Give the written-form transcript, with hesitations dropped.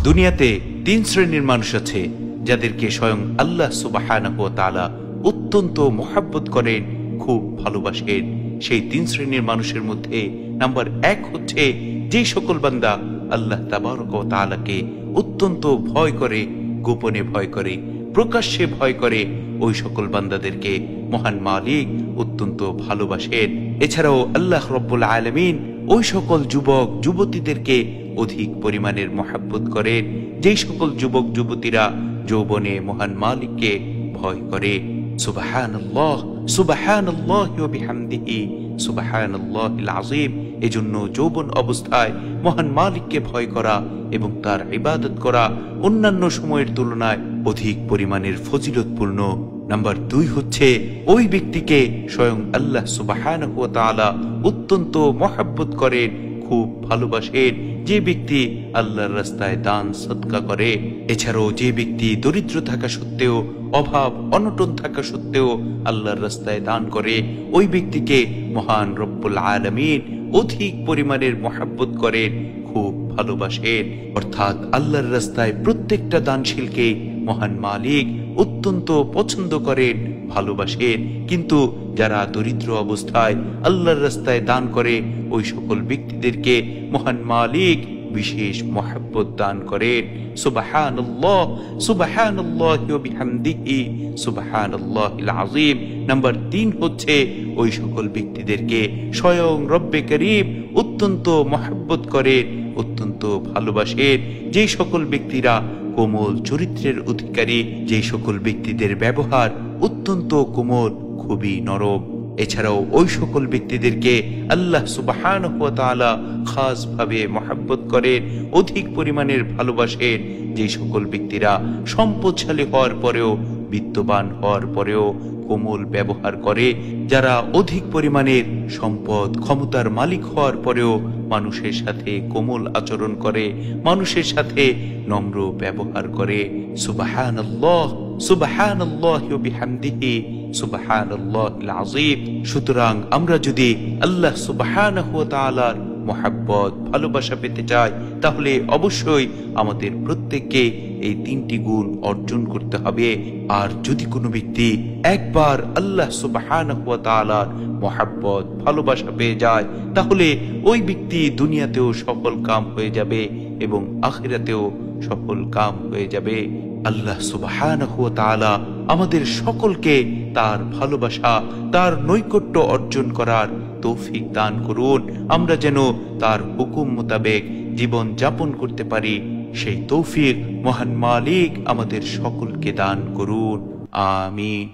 দুনিয়াতে তিন শ্রেণীর মানুষ আছে যাদেরকে স্বয়ং আল্লাহ সুবহানাহু ওয়া তাআলা অত্যন্ত মহব্বত করেন, খুব ভালোবাসেন। সেই তিন শ্রেণীর মানুষের মধ্যে নাম্বার 1 হচ্ছে যে সকল বান্দা আল্লাহ তাবারক ওয়া তাআলাকে অত্যন্ত ভয় করে, গোপনে ভয় করে, প্রকাশ্যে ভয় করে, ওই সকল বান্দাদেরকে মহান মালিক অত্যন্ত ভালোবাসেন। এছাড়াও আল্লাহ রাব্বুল আলামিন ওই সকল যুবক যুবতীদেরকে অধিক পরিমাণের মহব্বত করেন যেই সকল যুবক যুবতীরা যৌবনে মহান মালিককে ভয় করে। সুবহানাল্লাহ, সুবহানাল্লাহি ওয়া বিহামদিহি, সুবহানাল্লাহিল আযীম। এজন্য যৌবন অবস্থায় মহান মালিককে ভয় করা এবং তার ইবাদত করা অন্যান্য সময়ের তুলনায় অধিক পরিমাণের ফজিলতপূর্ণ। নাম্বার 2 হচ্ছে ওই ব্যক্তিকে স্বয়ং আল্লাহ সুবহানাহু ওয়া তাআলা অত্যন্ত মহব্বত করেন, খুব ভালোবাসেন, যে ব্যক্তি আল্লাহর রাস্তায় দান সদকা করে। এছাড়াও যে ব্যক্তি দরিদ্র থাকা সত্ত্বেও, অভাব অনটন থাকা সত্ত্বেও আল্লাহর রাস্তায় দান করে, ওই ব্যক্তিকে মহান রব্বুল আলামিন অধিক পরিমাণের মহব্বত করেন, খুব ভালোবাসেন। অর্থাৎ আল্লাহর রাস্তায় প্রত্যেকটা দানশীলকে মহান মালিক অত্যন্ত পছন্দ করেন, ভালোবাসেন। কিন্তু যারা দরিদ্র অবস্থায় আল্লাহর রাস্তায় দান করে, ওই সকল ব্যক্তিদেরকে মহান মালিক বিশেষ মহব্বত দান করেন। সুবহানাল্লাহ, সুবহানাল্লাহি ওয়া বিহামদিহি, সুবহানাল্লাহিল আযীম। নাম্বার 3 হচ্ছে ওই সকল ব্যক্তিদেরকে স্বয়ং রব্বে করিম অত্যন্ত মহব্বত করেন, অত্যন্ত ভালোবাসেন, যেই সকল ব্যক্তিরা কোমল চরিত্রের অধিকারী, যেই সকল ব্যক্তিদের ব্যবহার অত্যন্ত কোমল, খুবই নরম। এছাড়াও ওই সকল ব্যক্তিদেরকে আল্লাহ সুবহানাহু ওয়া তাআলা খাস ভাবে মহব্বত করেন, অধিক পরিমাণের ভালোবাসেন, যে সকল ব্যক্তিরা সম্পদশালী হওয়ার পরেও, বিত্তবান হওয়ার পরেও কোমল ব্যবহার করে, যারা অধিক পরিমাণের সম্পদ ক্ষমতার মালিক হওয়ার পরেও মানুষের সাথে কোমল আচরণ করে, মানুষের সাথে নম্র ব্যবহার করে। সুবহানাল্লাহ, সুবহানাল্লাহি ওয়া বিহামদিহি, সুবহানাল্লাহিল আযীম। সুতরাং আমরা যদি আল্লাহ সুবহানাহু ওয়া তাআলার মহব্বত ভালোবাসা পেতে চাই, তাহলে অবশ্যই আমাদের প্রত্যেককে এই 3টি গুণ অর্জন করতে হবে। আর যদি কোনো ব্যক্তি একবার আল্লাহ সুবহানাহু ওয়া তাআলার মহব্বত ভালোবাসা পেয়ে যায়, তাহলে ওই ব্যক্তি দুনিয়াতেও সফল কাম হয়ে যাবে এবং আখিরাতেও সফল কাম হয়ে যাবে। আল্লাহ সুবহানাহু ওয়া তাআলা আমাদের সকলকে তার ভালোবাসা, তার নৈকট্য অর্জন করার তৌফিক দান করুন। আমরা যেন তার হুকুম মোতাবেক জীবন যাপন করতে পারি, সেই তৌফিক মহান মালিক আমাদের সকলকে দান করুন। আমিন।